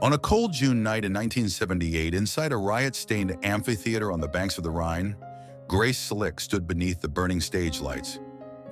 On a cold June night in 1978, inside a riot-stained amphitheater on the banks of the Rhine, Grace Slick stood beneath the burning stage lights,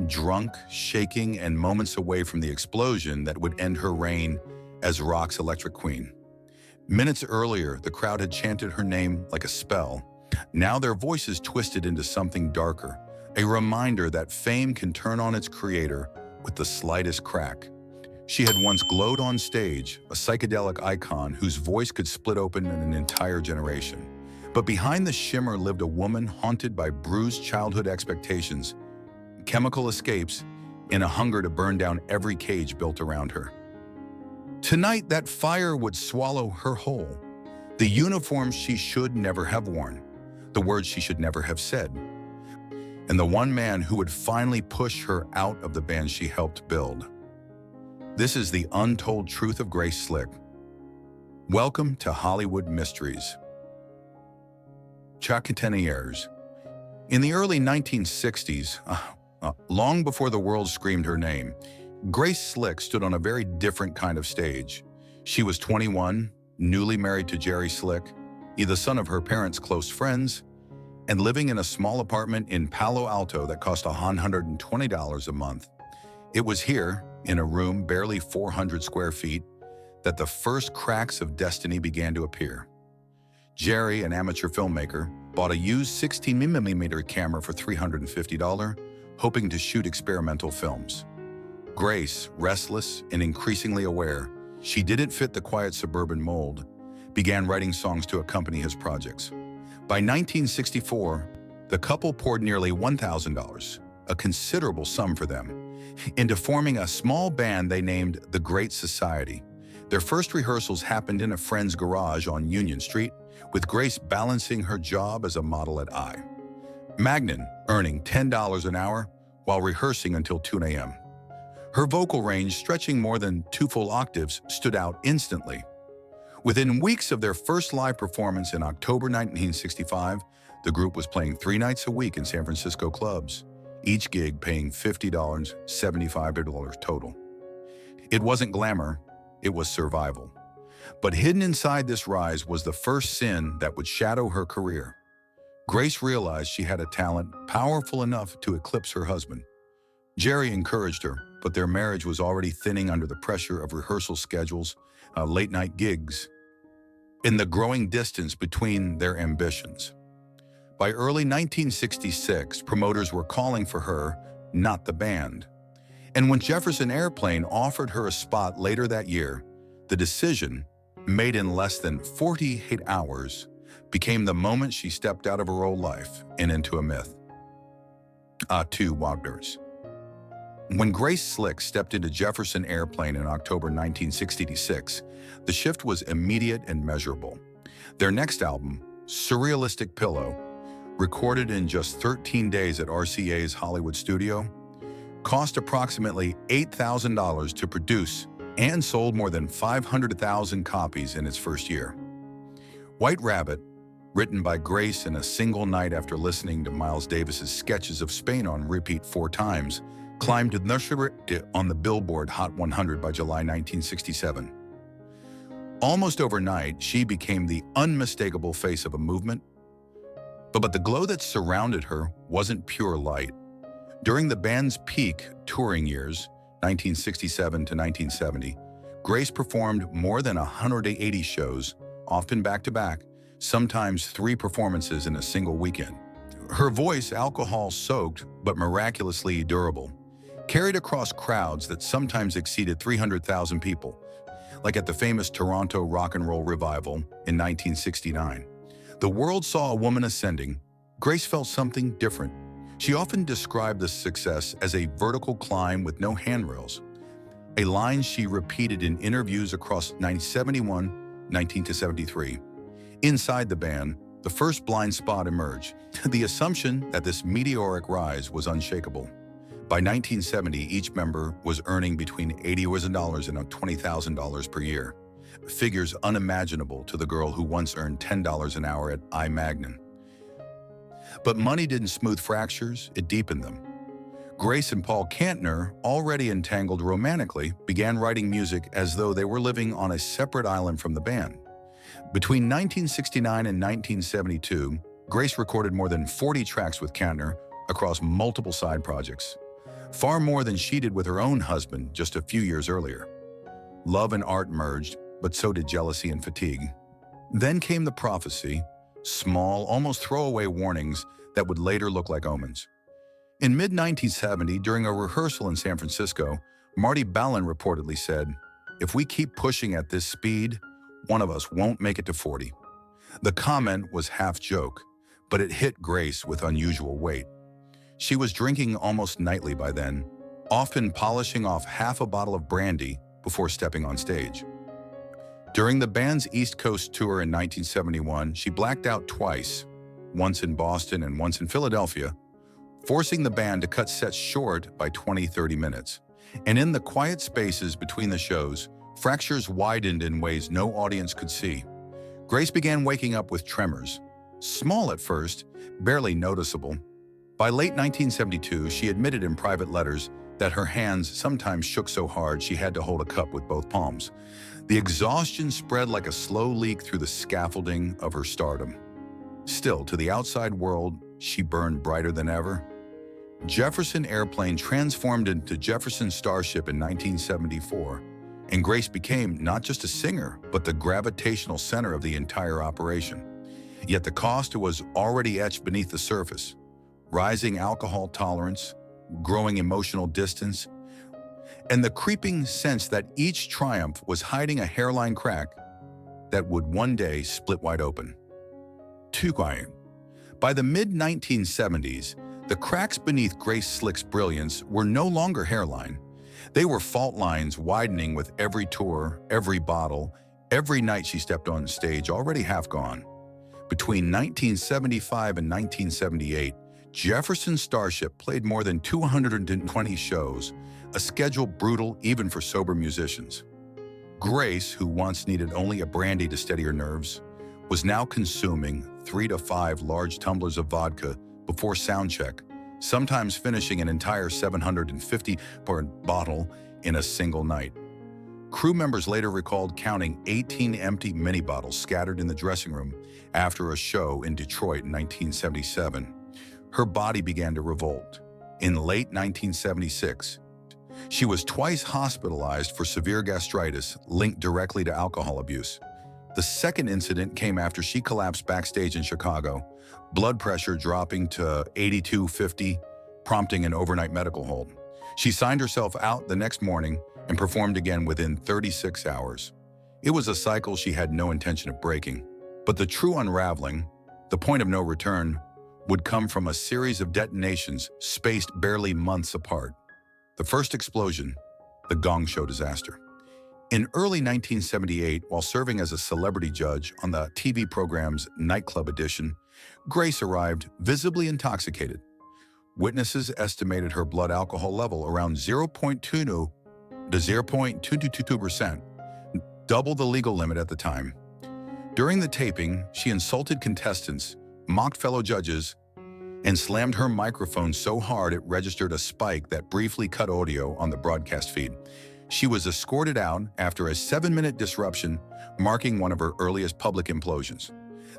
drunk, shaking, and moments away from the explosion that would end her reign as rock's electric queen. Minutes earlier, the crowd had chanted her name like a spell. Now their voices twisted into something darker, a reminder that fame can turn on its creator with the slightest crack. She had once glowed on stage, a psychedelic icon whose voice could split open an entire generation. But behind the shimmer lived a woman haunted by bruised childhood expectations, chemical escapes, and a hunger to burn down every cage built around her. Tonight, that fire would swallow her whole. The uniform she should never have worn, the words she should never have said, and the one man who would finally push her out of the band she helped build. This is the untold truth of Grace Slick. Welcome to Hollywood Mysteries. Chaquetenieres. In the early 1960s, long before the world screamed her name, Grace Slick stood on a very different kind of stage. She was 21, newly married to Jerry Slick, the son of her parents' close friends, and living in a small apartment in Palo Alto that cost $120 a month. It was here, in a room barely 400 square feet, that the first cracks of destiny began to appear. Jerry, an amateur filmmaker, bought a used 16mm camera for $350, hoping to shoot experimental films. Grace, restless and increasingly aware she didn't fit the quiet suburban mold, began writing songs to accompany his projects. By 1964, the couple poured nearly $1,000, a considerable sum for them, into forming a small band they named the Great Society. Their first rehearsals happened in a friend's garage on Union Street, with Grace balancing her job as a model at Magnin, earning $10 an hour while rehearsing until 2 a.m. Her vocal range, stretching more than 2 full octaves, stood out instantly. Within weeks of their first live performance in October 1965, the group was playing 3 nights a week in San Francisco clubs, each gig paying $50, $75 total. It wasn't glamour, it was survival. But hidden inside this rise was the first sin that would shadow her career. Grace realized she had a talent powerful enough to eclipse her husband. Jerry encouraged her, but their marriage was already thinning under the pressure of rehearsal schedules, late-night gigs, and the growing distance between their ambitions. By early 1966, promoters were calling for her, not the band. And when Jefferson Airplane offered her a spot later that year, the decision, made in less than 48 hours, became the moment she stepped out of her old life and into a myth. Two Wagners. When Grace Slick stepped into Jefferson Airplane in October 1966, the shift was immediate and measurable. Their next album, Surrealistic Pillow, recorded in just 13 days at RCA's Hollywood studio, cost approximately $8,000 to produce and sold more than 500,000 copies in its first year. White Rabbit, written by Grace in a single night after listening to Miles Davis's sketches of Spain on repeat 4 times, climbed to #1 on the Billboard Hot 100 by July 1967. Almost overnight, she became the unmistakable face of a movement. But the glow that surrounded her wasn't pure light. During the band's peak touring years, 1967 to 1970, Grace performed more than 180 shows, often back-to-back, sometimes 3 performances in a single weekend. Her voice, alcohol-soaked but miraculously durable, carried across crowds that sometimes exceeded 300,000 people, like at the famous Toronto Rock and Roll Revival in 1969. The world saw a woman ascending. Grace felt something different. She often described the success as a vertical climb with no handrails, a line she repeated in interviews across 1971, 1973. Inside the band, the first blind spot emerged, the assumption that this meteoric rise was unshakable. By 1970, each member was earning between $80,000 and $20,000 per year, figures unimaginable to the girl who once earned $10 an hour at Magnin. But money didn't smooth fractures, it deepened them. Grace and Paul Kantner, already entangled romantically, began writing music as though they were living on a separate island from the band. Between 1969 and 1972, Grace recorded more than 40 tracks with Kantner across multiple side projects, far more than she did with her own husband just a few years earlier. Love and art merged, but so did jealousy and fatigue. Then came the prophecy, small, almost throwaway warnings that would later look like omens. In mid-1970, during a rehearsal in San Francisco, Marty Balin reportedly said, "If we keep pushing at this speed, one of us won't make it to 40. The comment was half joke, but it hit Grace with unusual weight. She was drinking almost nightly by then, often polishing off half a bottle of brandy before stepping on stage. During the band's East Coast tour in 1971, she blacked out twice, once in Boston and once in Philadelphia, forcing the band to cut sets short by 20-30 minutes. And in the quiet spaces between the shows, fractures widened in ways no audience could see. Grace began waking up with tremors, small at first, barely noticeable. By late 1972, she admitted in private letters that her hands sometimes shook so hard she had to hold a cup with both palms. The exhaustion spread like a slow leak through the scaffolding of her stardom. Still, to the outside world, she burned brighter than ever. Jefferson Airplane transformed into Jefferson Starship in 1974, and Grace became not just a singer, but the gravitational center of the entire operation. Yet the cost was already etched beneath the surface: rising alcohol tolerance, growing emotional distance, and the creeping sense that each triumph was hiding a hairline crack that would one day split wide open. Too quiet. By the mid-1970s, the cracks beneath Grace Slick's brilliance were no longer hairline. They were fault lines widening with every tour, every bottle, every night she stepped on stage, already half gone. Between 1975 and 1978, Jefferson Starship played more than 220 shows, a schedule brutal even for sober musicians. Grace, who once needed only a brandy to steady her nerves, was now consuming 3 to 5 large tumblers of vodka before soundcheck, sometimes finishing an entire 750-part bottle in a single night. Crew members later recalled counting 18 empty mini bottles scattered in the dressing room after a show in Detroit in 1977. Her body began to revolt. In late 1976, she was twice hospitalized for severe gastritis linked directly to alcohol abuse. The second incident came after she collapsed backstage in Chicago, blood pressure dropping to 82/50, prompting an overnight medical hold. She signed herself out the next morning and performed again within 36 hours. It was a cycle she had no intention of breaking. But the true unraveling, the point of no return, would come from a series of detonations spaced barely months apart. The first explosion, the Gong Show disaster. In early 1978, while serving as a celebrity judge on the TV program's Nightclub edition, Grace arrived visibly intoxicated. Witnesses estimated her blood alcohol level around 0.22 to 0.222%, double the legal limit at the time. During the taping, she insulted contestants, mocked fellow judges, and slammed her microphone so hard it registered a spike that briefly cut audio on the broadcast feed. She was escorted out after a 7-minute disruption, marking one of her earliest public implosions.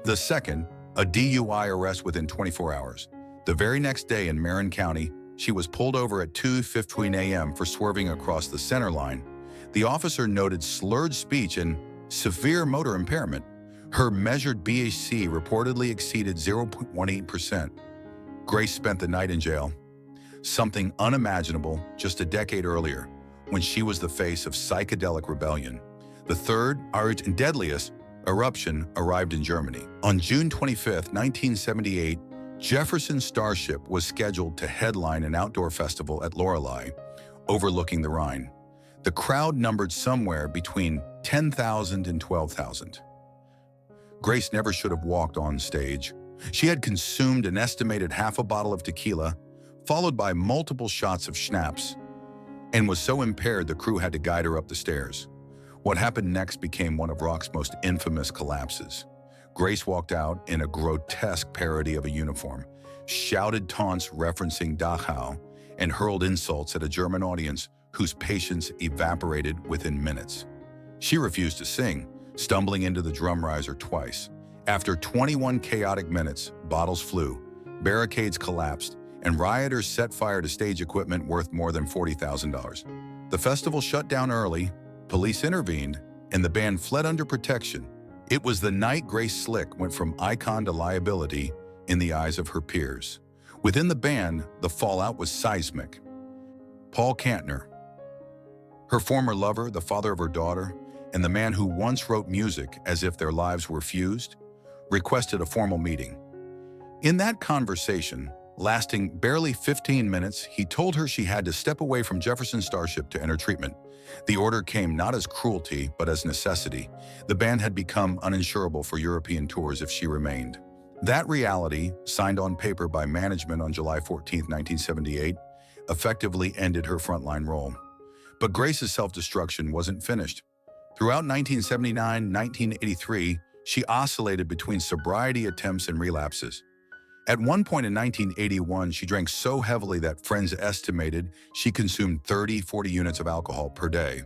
The second, a DUI arrest within 24 hours. The very next day in Marin County, she was pulled over at 2:15 a.m. for swerving across the center line. The officer noted slurred speech and severe motor impairment. Her measured BAC reportedly exceeded 0.18%. Grace spent the night in jail, something unimaginable just a decade earlier, when she was the face of psychedelic rebellion. The third, and deadliest, eruption arrived in Germany. On June 25, 1978, Jefferson Starship was scheduled to headline an outdoor festival at Lorelei, overlooking the Rhine. The crowd numbered somewhere between 10,000 and 12,000. Grace never should have walked on stage. She had consumed an estimated half a bottle of tequila, followed by multiple shots of schnapps, and was so impaired the crew had to guide her up the stairs. What happened next became one of rock's most infamous collapses. Grace walked out in a grotesque parody of a uniform, shouted taunts referencing Dachau, and hurled insults at a German audience whose patience evaporated within minutes. She refused to sing, stumbling into the drum riser twice. After 21 chaotic minutes, bottles flew, barricades collapsed, and rioters set fire to stage equipment worth more than $40,000. The festival shut down early, police intervened, and the band fled under protection. It was the night Grace Slick went from icon to liability in the eyes of her peers. Within the band, the fallout was seismic. Paul Kantner, her former lover, the father of her daughter, and the man who once wrote music as if their lives were fused, requested a formal meeting. In that conversation, lasting barely 15 minutes, he told her she had to step away from Jefferson Starship to enter treatment. The order came not as cruelty, but as necessity. The band had become uninsurable for European tours if she remained. That reality, signed on paper by management on July 14, 1978, effectively ended her frontline role. But Grace's self-destruction wasn't finished. Throughout 1979-1983, she oscillated between sobriety attempts and relapses. At one point in 1981, she drank so heavily that friends estimated she consumed 30-40 units of alcohol per day,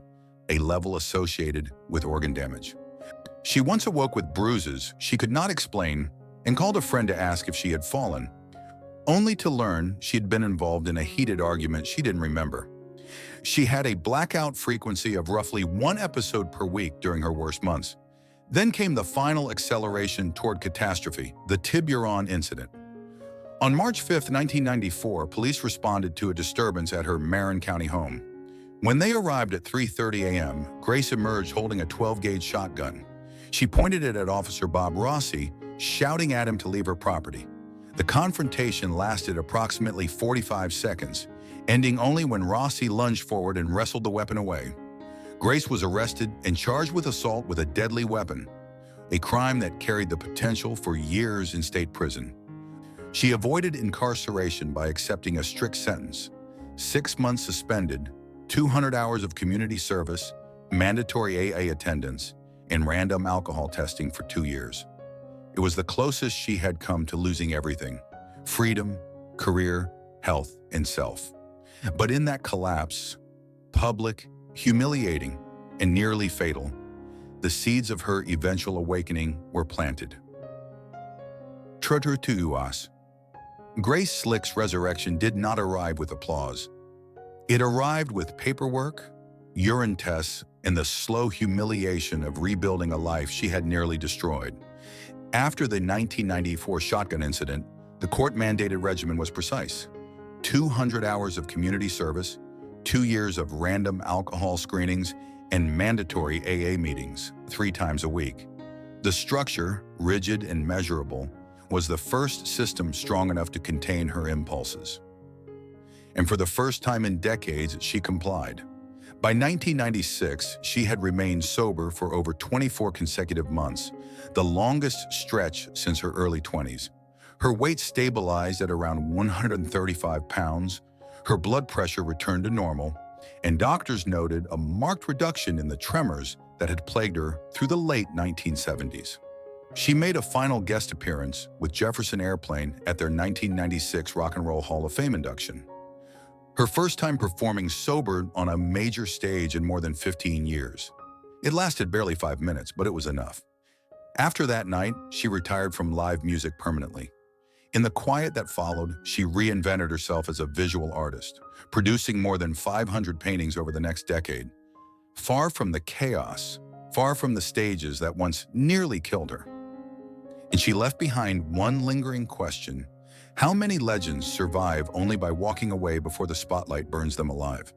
a level associated with organ damage. She once awoke with bruises she could not explain and called a friend to ask if she had fallen, only to learn she had been involved in a heated argument she didn't remember. She had a blackout frequency of roughly 1 episode per week during her worst months. Then came the final acceleration toward catastrophe, the Tiburon incident. On March 5, 1994, police responded to a disturbance at her Marin County home. When they arrived at 3:30 a.m., Grace emerged holding a 12-gauge shotgun. She pointed it at Officer Bob Rossi, shouting at him to leave her property. The confrontation lasted approximately 45 seconds, ending only when Rossi lunged forward and wrestled the weapon away. Grace was arrested and charged with assault with a deadly weapon, a crime that carried the potential for years in state prison. She avoided incarceration by accepting a strict sentence: 6 months suspended, 200 hours of community service, mandatory AA attendance, and random alcohol testing for 2 years. It was the closest she had come to losing everything: freedom, career, health, and self. But in that collapse, public, humiliating, and nearly fatal, the seeds of her eventual awakening were planted. Trotutuas. Grace Slick's resurrection did not arrive with applause. It arrived with paperwork, urine tests, and the slow humiliation of rebuilding a life she had nearly destroyed. After the 1994 shotgun incident, the court-mandated regimen was precise: 200 hours of community service, 2 years of random alcohol screenings, and mandatory AA meetings 3 times a week. The structure, rigid and measurable, was the first system strong enough to contain her impulses. And for the first time in decades, she complied. By 1996, she had remained sober for over 24 consecutive months, the longest stretch since her early 20s. Her weight stabilized at around 135 pounds, her blood pressure returned to normal, and doctors noted a marked reduction in the tremors that had plagued her through the late 1970s. She made a final guest appearance with Jefferson Airplane at their 1996 Rock and Roll Hall of Fame induction. Her first time performing sober on a major stage in more than 15 years. It lasted barely 5 minutes, but it was enough. After that night, she retired from live music permanently. In the quiet that followed, she reinvented herself as a visual artist, producing more than 500 paintings over the next decade. Far from the chaos, far from the stages that once nearly killed her. And she left behind one lingering question: how many legends survive only by walking away before the spotlight burns them alive?